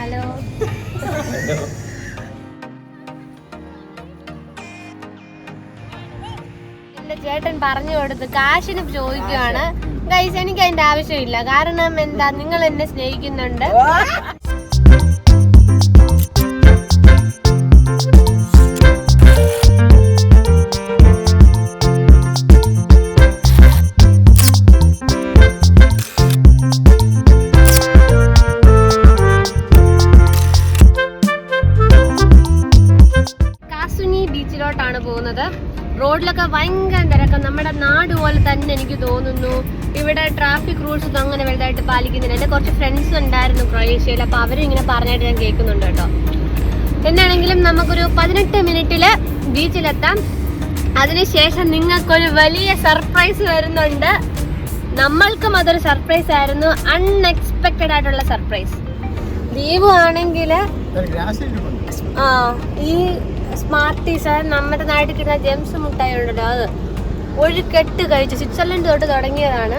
Hello. എന്റെ ചേട്ടൻ പറഞ്ഞു കൊടുത്ത് കാശിന് ചോദിക്കുവാണ്. ഗൈസ്, എനിക്ക് അതിന്റെ ആവശ്യമില്ല. കാരണം എന്താ, നിങ്ങൾ എന്നെ സ്നേഹിക്കുന്നുണ്ട്. ബീച്ചിലോട്ടാണ് പോകുന്നത്. റോഡിലൊക്കെ ഭയങ്കര തിരക്കം. നമ്മുടെ നാട് പോലെ തന്നെ എനിക്ക് തോന്നുന്നു. ഇവിടെ ട്രാഫിക് റൂൾസ് ഒന്നും അങ്ങനെ വലുതായിട്ട് പാലിക്കുന്നില്ല. എൻ്റെ കുറച്ച് ഫ്രണ്ട്സ് ഉണ്ടായിരുന്നു ക്രൊയേഷ്യയിൽ. അപ്പോൾ അവരും ഇങ്ങനെ പറഞ്ഞായിട്ട് ഞാൻ കേൾക്കുന്നുണ്ട് കേട്ടോ. എന്താണെങ്കിലും നമുക്കൊരു 18 മിനിറ്റിൽ ബീച്ചിലെത്താം. അതിനുശേഷം നിങ്ങൾക്കൊരു വലിയ സർപ്രൈസ് വരുന്നുണ്ട്. നമ്മൾക്കും അതൊരു സർപ്രൈസ് ആയിരുന്നു. അൺഎക്സ്പെക്റ്റഡ് ആയിട്ടുള്ള സർപ്രൈസ്. ദീപു ആണെങ്കിൽ ഈ സ്മാർട്ടീസ്, നമ്മുടെ നാട്ടിൽ കിട്ടുന്ന ജെംസ് മുട്ടായി ഉണ്ടല്ലോ, അത് ഒരു കെട്ട് കഴിച്ചു. സ്വിറ്റ്സർലൻഡ് തൊട്ട് തുടങ്ങിയതാണ്.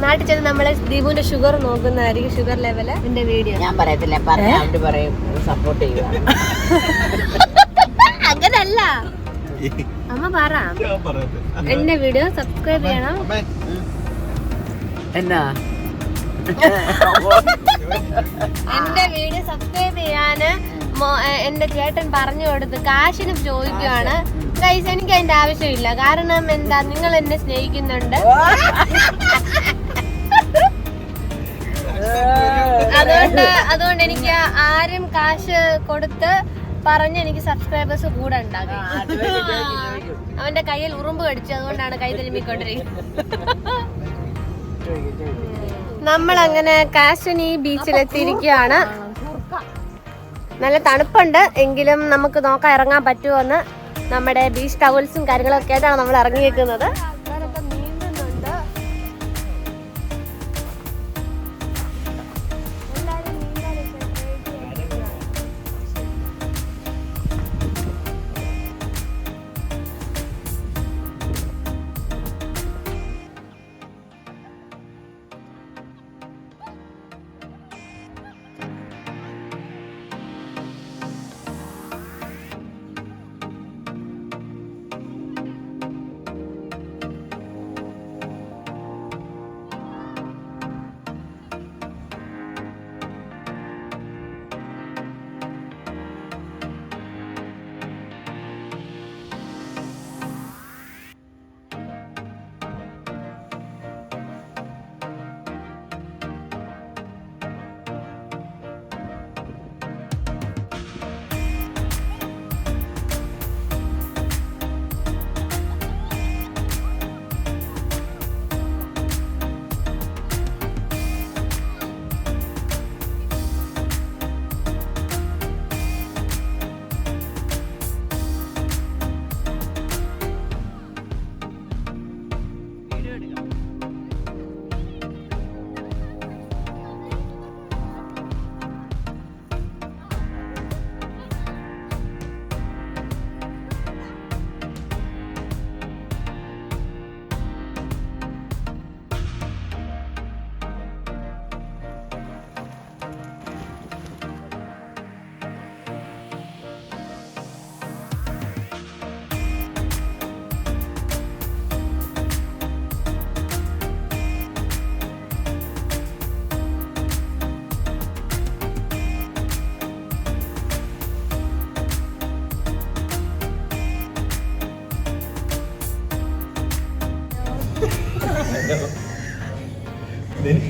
നാട്ടിൽ ചെന്ന് നമ്മളെ ദീപുവിന്റെ ഷുഗർ നോക്കുന്നതായിരിക്കും, ഷുഗർ ലെവല്. എന്റെ വീഡിയോ ഞാൻ പറയത്തില്ല, സപ്പോർട്ട് ചെയ്യുക. അങ്ങനല്ല അമ്മ പറ. എന്റെ വീഡിയോ സബ്സ്ക്രൈബ് ചെയ്യണം. എന്നാ എന്റെ വീഡിയോ സബ്സ്ക്രൈബ് ചെയ്യാന് എന്റെ ചേട്ടൻ പറഞ്ഞു കൊടുത്ത് കാശിന് ചോദിക്കുവാണ്. ഗൈസ്, എനിക്ക് അതിന്റെ ആവശ്യമില്ല. കാരണം എന്താ, നിങ്ങൾ എന്നെ സ്നേഹിക്കുന്നുണ്ട്. അതുകൊണ്ട് എനിക്ക് ആരും കാശ് കൊടുത്ത് പറഞ്ഞ് എനിക്ക് സബ്സ്ക്രൈബേഴ്സ് കൂടെ ഉണ്ടാകും. അവന്റെ കയ്യിൽ ഉറുമ്പ് കടിച്ചു, അതുകൊണ്ടാണ് കൈ തിരുമ്മിക്കൊണ്ടിരിക്കുന്നത്. നമ്മളങ്ങനെ കാശ്മീരി ബീച്ചിലെത്തിയിരിക്കുകയാണ്. നല്ല തണുപ്പുണ്ട്, എങ്കിലും നമുക്ക് നോക്കാൻ ഇറങ്ങാൻ പറ്റുമോന്ന്. നമ്മുടെ ബീച്ച് ടവൽസും കാര്യങ്ങളൊക്കെ ആയിട്ടാണ് നമ്മൾ ഇറങ്ങിയേക്കുന്നത്.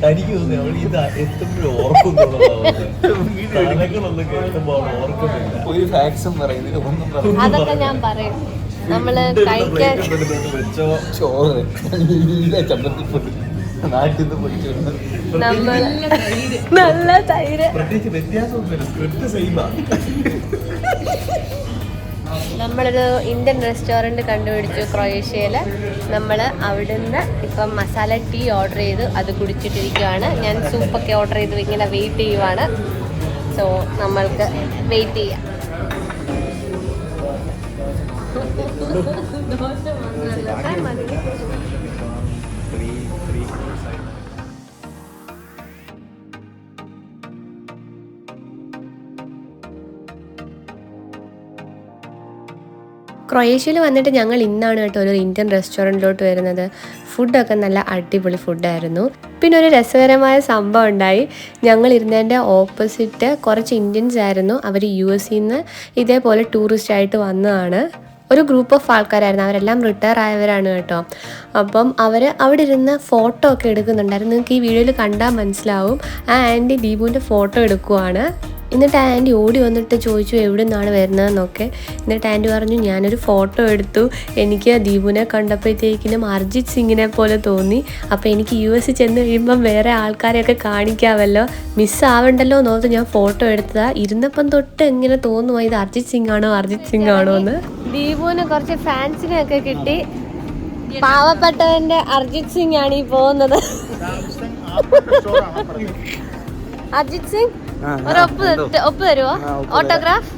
എനിക്ക് തോന്നി അവൾ ഇത് എത്തുമ്പോഴും ഓർക്കുന്നുള്ളതൊന്നും കേൾക്കുമ്പോൾ ഓർക്കുന്നില്ല. ഒരു ഫാക്സും പറയുന്നില്ല, ഒന്നും പറയുന്നില്ല. അതൊക്കെ ഞാൻ പറയും. നമ്മള് കഴിക്കാൻ ചോറ് ചമ്മത്തിപ്പൊടി നാട്ടിൽ നിന്ന് പൊടിച്ചു നല്ല തൈര്. പ്രത്യേകിച്ച് വ്യത്യാസമൊന്നുമില്ല, സ്ക്രിപ്റ്റ് സെയിമാ. നമ്മളൊരു ഇന്ത്യൻ റെസ്റ്റോറൻറ്റ് കണ്ടുപിടിച്ചു ക്രൊയേഷ്യയിൽ. നമ്മൾ അവിടുന്ന് ഇപ്പം മസാല ടീ ഓർഡർ ചെയ്തു, അത് കുടിച്ചിട്ടിരിക്കുകയാണ്. ഞാൻ സൂപ്പൊക്കെ ഓർഡർ ചെയ്ത് ഇങ്ങനെ വെയിറ്റ് ചെയ്യുവാണ്. സോ നമ്മൾക്ക് വെയിറ്റ് ചെയ്യാം. ക്രൊയേഷ്യയിൽ വന്നിട്ട് ഞങ്ങൾ ഇന്നാണ് കേട്ടോ ഒരു ഇന്ത്യൻ റെസ്റ്റോറൻറ്റിലോട്ട് വരുന്നത്. ഫുഡൊക്കെ നല്ല അടിപൊളി ഫുഡായിരുന്നു. പിന്നെ ഒരു രസകരമായ സംഭവം ഉണ്ടായി. ഞങ്ങൾ ഇരുന്നതിൻ്റെ ഓപ്പോസിറ്റ് കുറച്ച് ഇന്ത്യൻസ് ആയിരുന്നു. അവർ US നിന്ന് ഇതേപോലെ ടൂറിസ്റ്റ് ആയിട്ട് വന്നതാണ്. ഒരു ഗ്രൂപ്പ് ഓഫ് ആൾക്കാരായിരുന്നു. അവരെല്ലാം റിട്ടയർ ആയവരാണ് കേട്ടോ. അപ്പം അവർ അവിടെ ഇരുന്ന് ഫോട്ടോ ഒക്കെ എടുക്കുന്നുണ്ടായിരുന്നു. നിങ്ങൾക്ക് ഈ വീഡിയോയിൽ കണ്ടാൽ മനസ്സിലാവും. ആ ആൻറ്റി ദീപുവിൻ്റെ ഫോട്ടോ എടുക്കുവാണ്. എന്നിട്ട് ആ ആൻറ്റി ഓടി വന്നിട്ട് ചോദിച്ചു എവിടെ നിന്നാണ് വരുന്നതെന്നൊക്കെ. എന്നിട്ട് ആൻറ്റി പറഞ്ഞു ഞാനൊരു ഫോട്ടോ എടുത്തു, എനിക്ക് ദീപുവിനെ കണ്ടപ്പോഴത്തേക്കിനും അർജിത് സിംഗിനെ പോലെ തോന്നി. അപ്പോൾ എനിക്ക് US ചെന്ന് കഴിയുമ്പം വേറെ ആൾക്കാരെയൊക്കെ കാണിക്കാമല്ലോ, മിസ്സാവണ്ടല്ലോ എന്നോർത്ത് ഞാൻ ഫോട്ടോ എടുത്തതാണ്. ഇരുന്നപ്പം തൊട്ട് എങ്ങനെ തോന്നുമോ ഇത് അർജിത് സിംഗ് ആണോ എന്ന്. ദീപുവിന് കുറച്ച് ഫാൻസിനെയൊക്കെ കിട്ടി. പാവപ്പെട്ടവൻ്റെ അർജിത് സിംഗ് ആണ് ഈ പോകുന്നത്. അർജിത് സിംഗ് ഒരു ഒപ്പ് തരുമോ? ഓട്ടോഗ്രാഫ്.